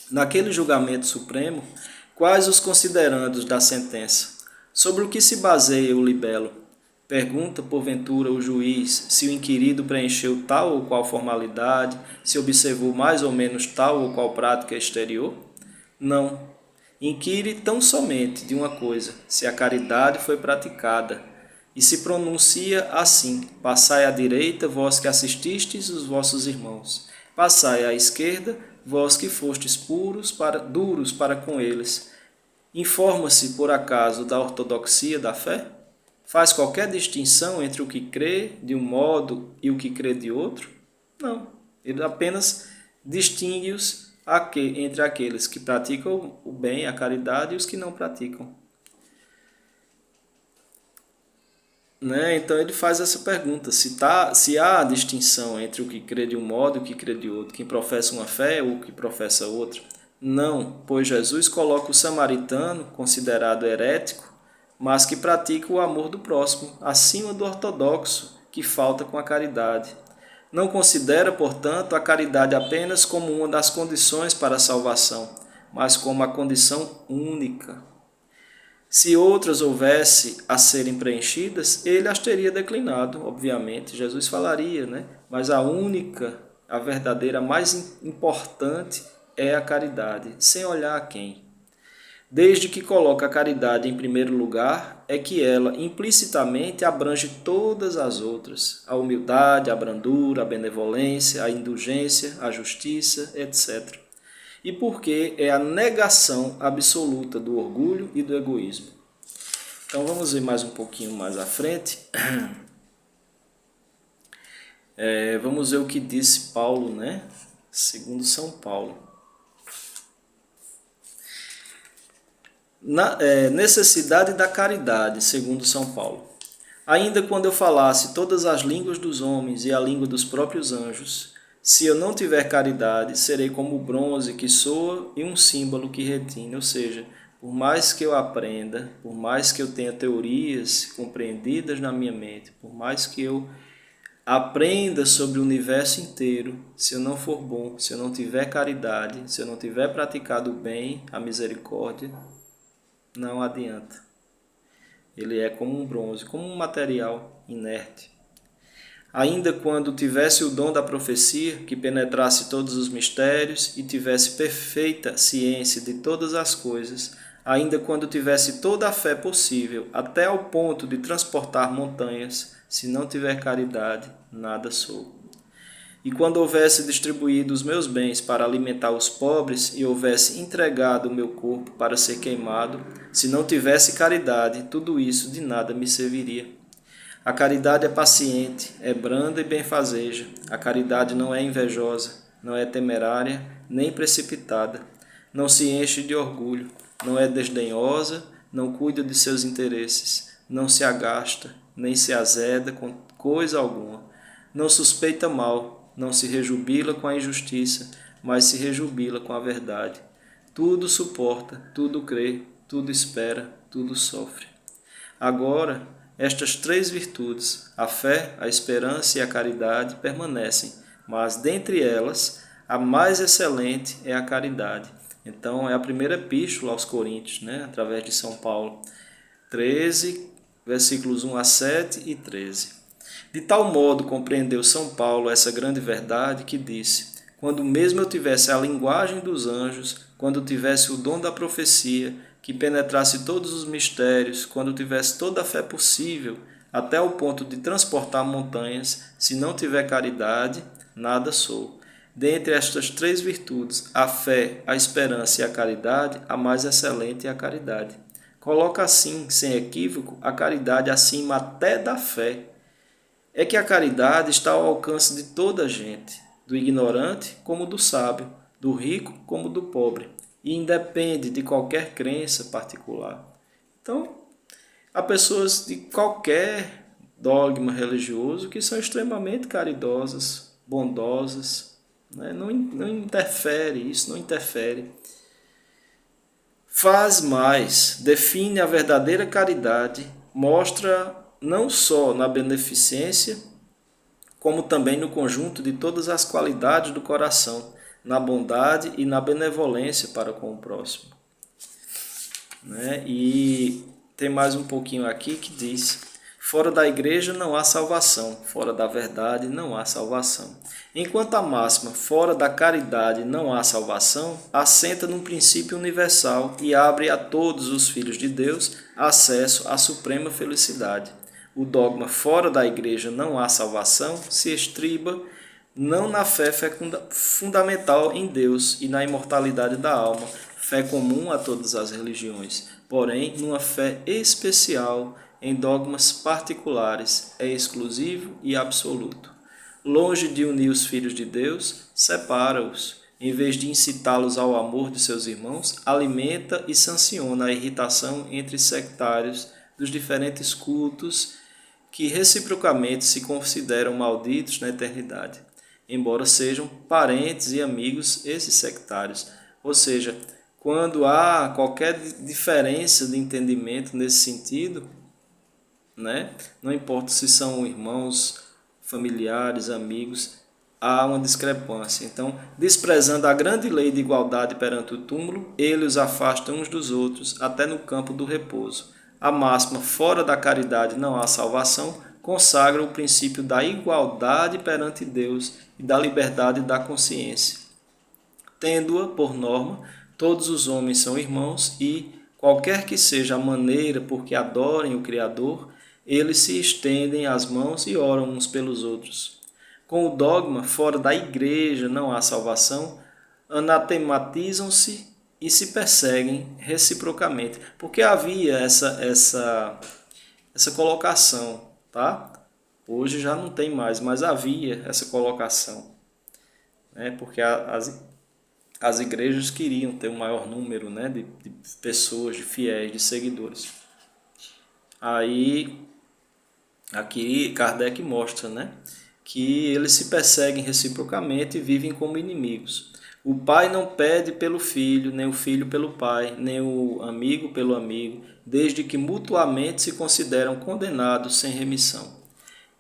Naquele julgamento supremo, quais os considerandos da sentença? Sobre o que se baseia o libelo? Pergunta, porventura, o juiz se o inquirido preencheu tal ou qual formalidade, se observou mais ou menos tal ou qual prática exterior? Não. Inquire tão somente de uma coisa, se a caridade foi praticada, e se pronuncia assim: passai à direita, vós que assististes os vossos irmãos. Passai à esquerda, vós que fostes duros para com eles, informa-se por acaso da ortodoxia da fé? Faz qualquer distinção entre o que crê de um modo e o que crê de outro? Não. Ele apenas distingue-os entre aqueles que praticam o bem, a caridade, e os que não praticam. Né? Então ele faz essa pergunta, se há distinção entre o que crê de um modo e o que crê de outro, quem professa uma fé ou o que professa outra. Não, pois Jesus coloca o samaritano, considerado herético, mas que pratica o amor do próximo, acima do ortodoxo, que falta com a caridade. Não considera, portanto, a caridade apenas como uma das condições para a salvação, mas como a condição única. Se outras houvesse a serem preenchidas, ele as teria declinado, obviamente. Jesus falaria, né? Mas a única, a verdadeira, a mais importante é a caridade, sem olhar a quem. Desde que coloca a caridade em primeiro lugar, é que ela implicitamente abrange todas as outras: a humildade, a brandura, a benevolência, a indulgência, a justiça, etc. E porque é a negação absoluta do orgulho e do egoísmo. Então vamos ver mais um pouquinho mais à frente. Vamos ver o que disse Paulo, né? Segundo São Paulo. Necessidade da caridade, segundo São Paulo. Ainda quando eu falasse todas as línguas dos homens e a língua dos próprios anjos, se eu não tiver caridade, serei como o bronze que soa e um símbolo que retine. Ou seja, por mais que eu aprenda, por mais que eu tenha teorias compreendidas na minha mente, por mais que eu aprenda sobre o universo inteiro, se eu não for bom, se eu não tiver caridade, se eu não tiver praticado o bem, a misericórdia, não adianta. Ele é como um bronze, como um material inerte. Ainda quando tivesse o dom da profecia, que penetrasse todos os mistérios e tivesse perfeita ciência de todas as coisas, ainda quando tivesse toda a fé possível, até ao ponto de transportar montanhas, se não tiver caridade, nada sou. E quando houvesse distribuído os meus bens para alimentar os pobres e houvesse entregado o meu corpo para ser queimado, se não tivesse caridade, tudo isso de nada me serviria. A caridade é paciente, é branda e benfazeja. A caridade não é invejosa, não é temerária, nem precipitada. Não se enche de orgulho, não é desdenhosa, não cuida de seus interesses, não se agasta, nem se azeda com coisa alguma. Não suspeita mal, não se rejubila com a injustiça, mas se rejubila com a verdade. Tudo suporta, tudo crê, tudo espera, tudo sofre. Agora, estas três virtudes, a fé, a esperança e a caridade, permanecem, mas dentre elas, a mais excelente é a caridade. Então, é a primeira epístola aos Coríntios, né? Através de São Paulo, 13, versículos 1 a 7 e 13. De tal modo compreendeu São Paulo essa grande verdade que disse: quando mesmo eu tivesse a linguagem dos anjos, quando tivesse o dom da profecia, que penetrasse todos os mistérios, quando tivesse toda a fé possível, até o ponto de transportar montanhas, se não tiver caridade, nada sou. Dentre estas três virtudes, a fé, a esperança e a caridade, a mais excelente é a caridade. Coloca assim, sem equívoco, a caridade acima até da fé. É que a caridade está ao alcance de toda a gente, do ignorante como do sábio, do rico como do pobre, e independe de qualquer crença particular. Então, há pessoas de qualquer dogma religioso que são extremamente caridosas, bondosas, né? Não interfere, isso não interfere. Faz mais, define a verdadeira caridade, mostra não só na beneficência, como também no conjunto de todas as qualidades do coração, na bondade e na benevolência para com o próximo. Né? E tem mais um pouquinho aqui que diz: fora da igreja não há salvação, fora da verdade não há salvação. Enquanto a máxima fora da caridade não há salvação, assenta num princípio universal e abre a todos os filhos de Deus acesso à suprema felicidade. O dogma fora da igreja não há salvação se estriba não na fé fundamental em Deus e na imortalidade da alma, fé comum a todas as religiões, porém numa fé especial em dogmas particulares, é exclusivo e absoluto. Longe de unir os filhos de Deus, separa-os. Em vez de incitá-los ao amor de seus irmãos, alimenta e sanciona a irritação entre sectários dos diferentes cultos que reciprocamente se consideram malditos na eternidade, embora sejam parentes e amigos esses sectários. Ou seja, quando há qualquer diferença de entendimento nesse sentido, né, não importa se são irmãos, familiares, amigos, há uma discrepância. Então, desprezando a grande lei de igualdade perante o túmulo, ele os afasta uns dos outros, até no campo do repouso. A máxima, fora da caridade não há salvação, consagra o princípio da igualdade perante Deus e da liberdade da consciência. Tendo-a por norma, todos os homens são irmãos e, qualquer que seja a maneira por que adorem o Criador, eles se estendem as mãos e oram uns pelos outros. Com o dogma, fora da igreja não há salvação, anatematizam-se e se perseguem reciprocamente. Porque havia essa colocação, tá? Hoje já não tem mais, mas havia essa colocação, né? Porque as igrejas queriam ter um maior número, né, de pessoas, de fiéis, de seguidores. Aí, aqui Kardec mostra, né, que eles se perseguem reciprocamente e vivem como inimigos. O pai não pede pelo filho, nem o filho pelo pai, nem o amigo pelo amigo, desde que mutuamente se consideram condenados sem remissão.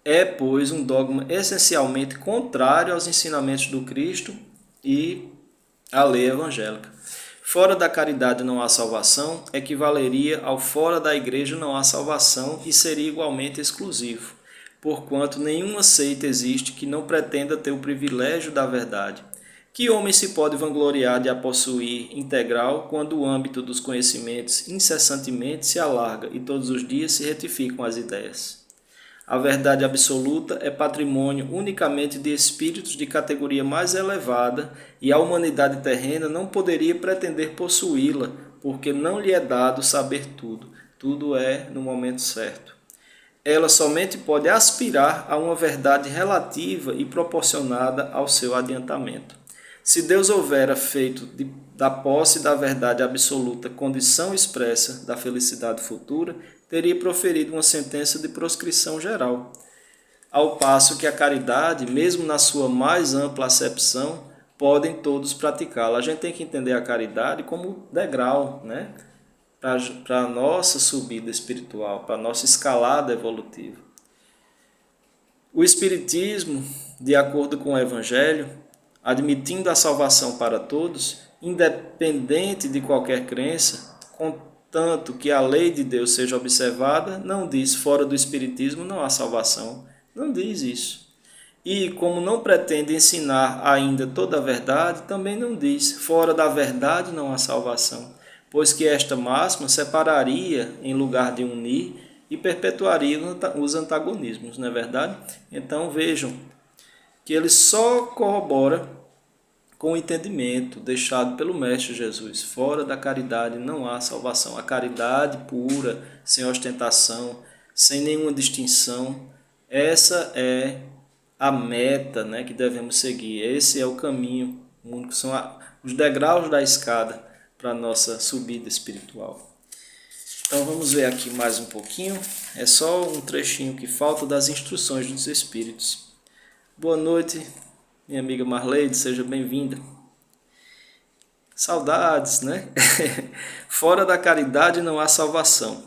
É, pois, um dogma essencialmente contrário aos ensinamentos do Cristo e à lei evangélica. Fora da caridade não há salvação equivaleria ao fora da igreja não há salvação e seria igualmente exclusivo, porquanto nenhuma seita existe que não pretenda ter o privilégio da verdade. Que homem se pode vangloriar de a possuir integral quando o âmbito dos conhecimentos incessantemente se alarga e todos os dias se retificam as ideias? A verdade absoluta é patrimônio unicamente de espíritos de categoria mais elevada e a humanidade terrena não poderia pretender possuí-la, porque não lhe é dado saber tudo. Tudo é no momento certo. Ela somente pode aspirar a uma verdade relativa e proporcionada ao seu adiantamento. Se Deus houvera feito da posse da verdade absoluta condição expressa da felicidade futura, teria proferido uma sentença de proscrição geral. Ao passo que a caridade, mesmo na sua mais ampla acepção, podem todos praticá-la. A gente tem que entender a caridade como degrau, né, para a nossa subida espiritual, para a nossa escalada evolutiva. O Espiritismo, de acordo com o Evangelho, admitindo a salvação para todos, independente de qualquer crença, contanto que a lei de Deus seja observada, não diz fora do Espiritismo não há salvação. Não diz isso. E como não pretende ensinar ainda toda a verdade, também não diz fora da verdade não há salvação, pois que esta máxima separaria em lugar de unir e perpetuaria os antagonismos, não é verdade? Então vejam que ele só corrobora com o entendimento deixado pelo Mestre Jesus. Fora da caridade não há salvação. A caridade pura, sem ostentação, sem nenhuma distinção, essa é a meta, né, que devemos seguir. Esse é o caminho único, são os degraus da escada para a nossa subida espiritual. Então vamos ver aqui mais um pouquinho. É só um trechinho que falta das instruções dos Espíritos. Boa noite, minha amiga Marleide, seja bem-vinda. Saudades, né? Fora da caridade não há salvação.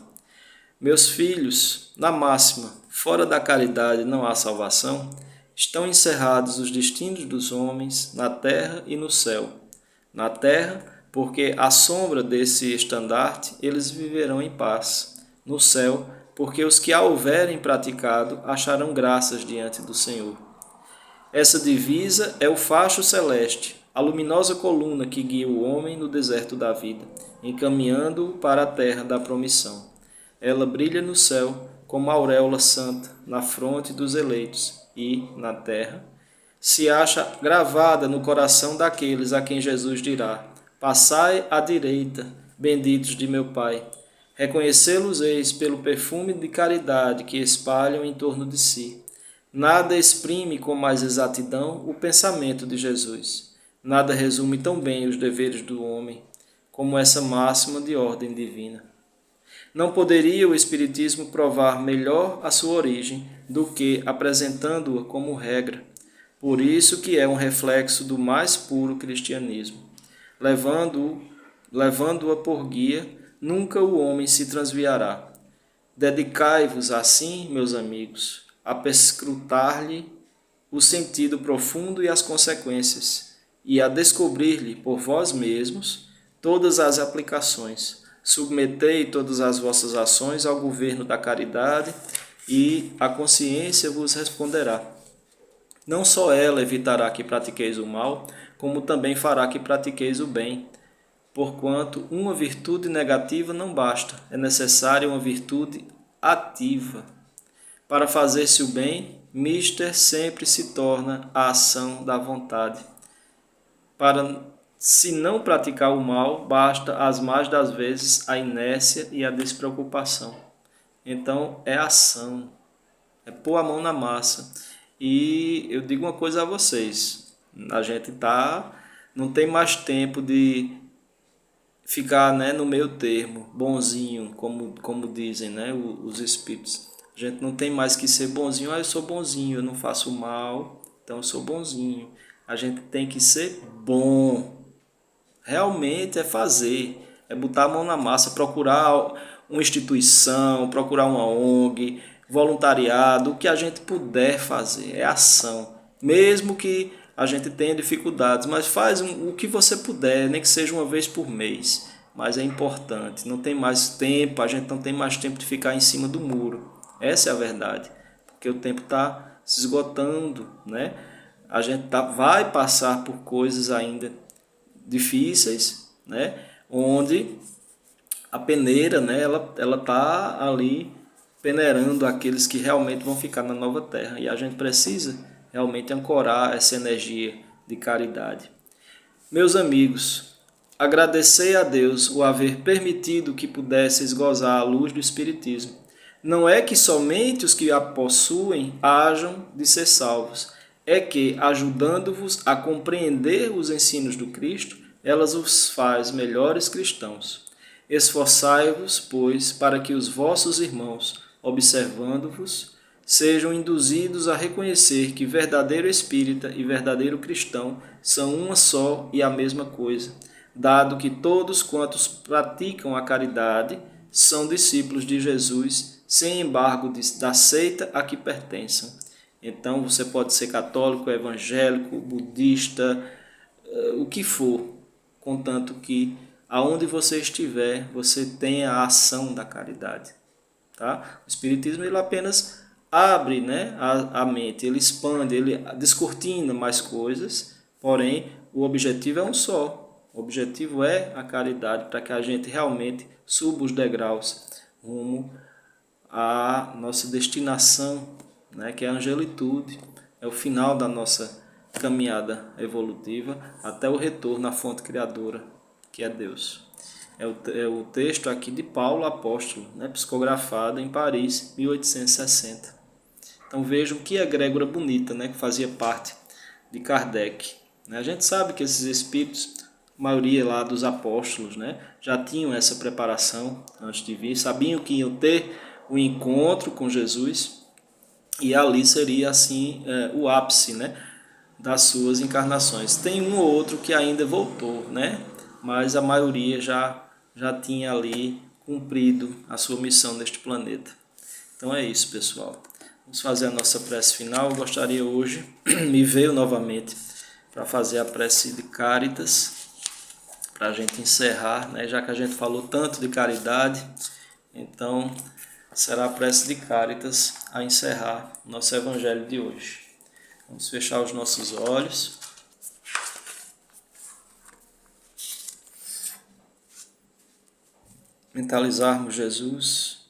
Meus filhos, na máxima, fora da caridade não há salvação, estão encerrados os destinos dos homens na terra e no céu. Na terra, porque à sombra desse estandarte eles viverão em paz. No céu, porque os que a houverem praticado acharão graças diante do Senhor. Essa divisa é o facho celeste, a luminosa coluna que guia o homem no deserto da vida, encaminhando-o para a terra da promissão. Ela brilha no céu como a auréola santa na fronte dos eleitos e, na terra, se acha gravada no coração daqueles a quem Jesus dirá: Passai à direita, benditos de meu Pai. Reconhecê-los-eis pelo perfume de caridade que espalham em torno de si. Nada exprime com mais exatidão o pensamento de Jesus. Nada resume tão bem os deveres do homem como essa máxima de ordem divina. Não poderia o Espiritismo provar melhor a sua origem do que apresentando-a como regra. Por isso que é um reflexo do mais puro cristianismo. Levando-a por guia, nunca o homem se transviará. Dedicai-vos assim, meus amigos, a perscrutar-lhe o sentido profundo e as consequências, e a descobrir-lhe por vós mesmos todas as aplicações. Submetei todas as vossas ações ao governo da caridade, e a consciência vos responderá. Não só ela evitará que pratiqueis o mal, como também fará que pratiqueis o bem. Porquanto uma virtude negativa não basta, é necessária uma virtude ativa. Para fazer-se o bem, mister sempre se torna a ação da vontade. Para se não praticar o mal, basta as mais das vezes a inércia e a despreocupação. Então é ação, é pôr a mão na massa. E eu digo uma coisa a vocês, a gente não tem mais tempo de ficar, né, no meio termo, bonzinho, como dizem, né, os espíritos. A gente não tem mais que ser bonzinho, eu sou bonzinho, eu não faço mal, então eu sou bonzinho. A gente tem que ser bom, realmente é fazer, é botar a mão na massa, procurar uma instituição, procurar uma ONG, voluntariado, o que a gente puder fazer, é ação. Mesmo que a gente tenha dificuldades, mas faz o que você puder, nem que seja uma vez por mês. Mas é importante, não tem mais tempo, a gente não tem mais tempo de ficar em cima do muro. Essa é a verdade, porque o tempo está se esgotando, né? A gente vai passar por coisas ainda difíceis, né? Onde a peneira, né? Ela tá ali peneirando aqueles que realmente vão ficar na nova terra, e a gente precisa realmente ancorar essa energia de caridade. Meus amigos, agradecei a Deus o haver permitido que pudesseis gozar a luz do Espiritismo. Não é que somente os que a possuem hajam de ser salvos, é que, ajudando-vos a compreender os ensinos do Cristo, elas os faz melhores cristãos. Esforçai-vos, pois, para que os vossos irmãos, observando-vos, sejam induzidos a reconhecer que verdadeiro espírita e verdadeiro cristão são uma só e a mesma coisa, dado que todos quantos praticam a caridade são discípulos de Jesus, sem embargo da seita a que pertençam. Então você pode ser católico, evangélico, budista, o que for, contanto que aonde você estiver, você tenha a ação da caridade. Tá? O Espiritismo ele apenas abre, né, a mente, ele expande, ele descortina mais coisas, porém o objetivo é um só. O objetivo é a caridade, para que a gente realmente suba os degraus rumo à nossa destinação, né, que é a angelitude, é o final da nossa caminhada evolutiva até o retorno à fonte criadora, que é Deus. É o texto aqui de Paulo Apóstolo, né, psicografado em Paris, 1860. Então vejam que egrégora bonita, né, que fazia parte de Kardec. A gente sabe que esses espíritos, a maioria lá dos apóstolos, né, já tinham essa preparação antes de vir, sabiam que iam ter o encontro com Jesus, e ali seria assim o ápice, né, das suas encarnações. Tem um ou outro que ainda voltou, né, mas a maioria já tinha ali cumprido a sua missão neste planeta. Então é isso, pessoal. Vamos fazer a nossa prece final. Eu gostaria hoje, me veio novamente para fazer a prece de Cáritas, para a gente encerrar, né? Já que a gente falou tanto de caridade, então será a prece de Cáritas a encerrar o nosso evangelho de hoje. Vamos fechar os nossos olhos. Mentalizarmos Jesus.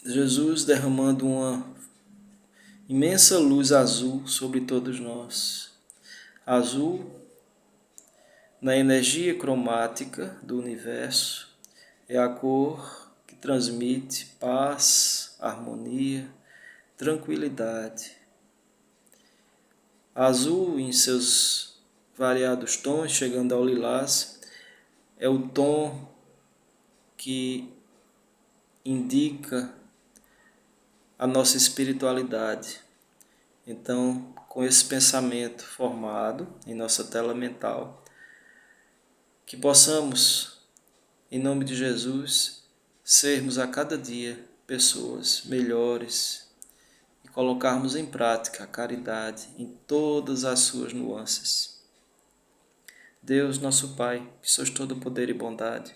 Jesus derramando uma imensa luz azul sobre todos nós. Azul, na energia cromática do universo, é a cor que transmite paz, harmonia, tranquilidade. Azul, em seus variados tons, chegando ao lilás, é o tom que indica a nossa espiritualidade. Então, com esse pensamento formado em nossa tela mental, que possamos, em nome de Jesus, sermos a cada dia pessoas melhores e colocarmos em prática a caridade em todas as suas nuances. Deus, nosso Pai, que sois todo poder e bondade,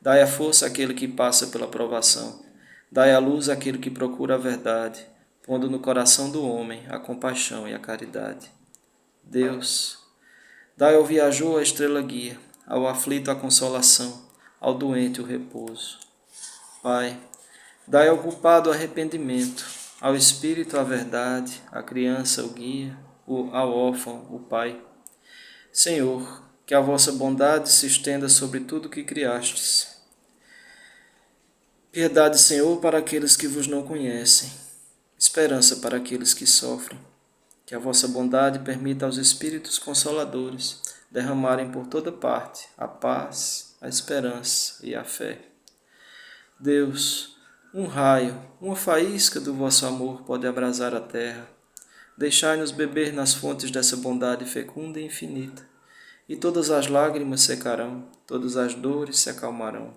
dai a força àquele que passa pela provação, dai a luz àquele que procura a verdade, pondo no coração do homem a compaixão e a caridade. Deus, dai ao viajor a estrela guia, ao aflito a consolação, ao doente o repouso. Pai, dai ao culpado o arrependimento, ao espírito a verdade, à criança o guia, ao órfão o Pai. Senhor, que a vossa bondade se estenda sobre tudo que criastes. Piedade, Senhor, para aqueles que vos não conhecem, esperança para aqueles que sofrem. Que a vossa bondade permita aos Espíritos Consoladores derramarem por toda parte a paz, a esperança e a fé. Deus, um raio, uma faísca do vosso amor pode abrasar a terra. Deixai-nos beber nas fontes dessa bondade fecunda e infinita, e todas as lágrimas secarão, todas as dores se acalmarão.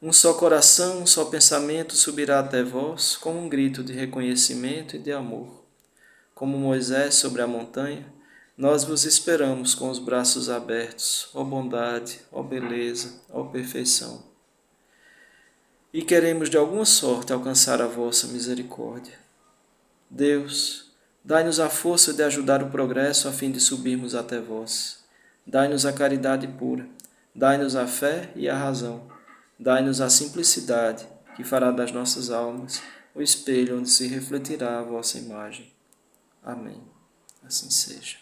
Um só coração, um só pensamento subirá até vós com um grito de reconhecimento e de amor. Como Moisés sobre a montanha, nós vos esperamos com os braços abertos, ó bondade, ó beleza, ó perfeição. E queremos de alguma sorte alcançar a vossa misericórdia. Deus, dai-nos a força de ajudar o progresso a fim de subirmos até vós. Dai-nos a caridade pura, dai-nos a fé e a razão. Dai-nos a simplicidade, que fará das nossas almas o espelho onde se refletirá a vossa imagem. Amém. Assim seja.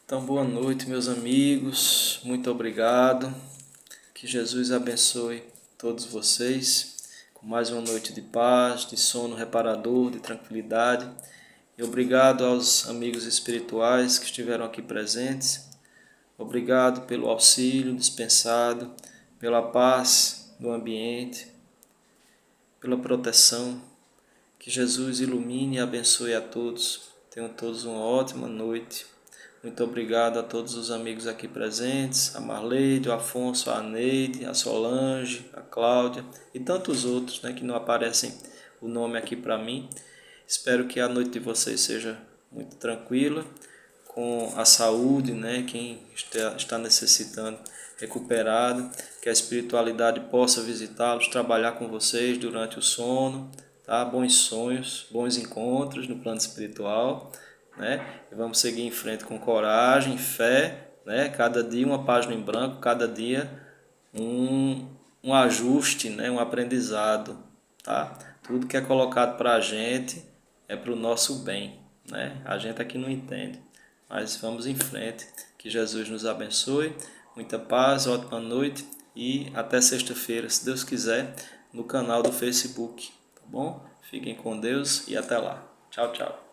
Então, boa noite, meus amigos. Muito obrigado. Que Jesus abençoe todos vocês com mais uma noite de paz, de sono reparador, de tranquilidade. E obrigado aos amigos espirituais que estiveram aqui presentes. Obrigado pelo auxílio dispensado, pela paz do ambiente, pela proteção. Que Jesus ilumine e abençoe a todos. Tenham todos uma ótima noite. Muito obrigado a todos os amigos aqui presentes, a Marleide, o Afonso, a Neide, a Solange, a Cláudia e tantos outros, né, que não aparecem o nome aqui para mim. Espero que a noite de vocês seja muito tranquila, com a saúde, né, quem está necessitando, recuperado, que a espiritualidade possa visitá-los, trabalhar com vocês durante o sono, tá? Bons sonhos, bons encontros no plano espiritual, né? E vamos seguir em frente com coragem, fé, né? Cada dia uma página em branco, cada dia um ajuste, né? Um aprendizado, tá? Tudo que é colocado para a gente é para o nosso bem, né? A gente aqui não entende, mas vamos em frente. Que Jesus nos abençoe, muita paz, ótima noite e até sexta-feira, se Deus quiser, no canal do Facebook, tá bom? Fiquem com Deus e até lá. Tchau, tchau.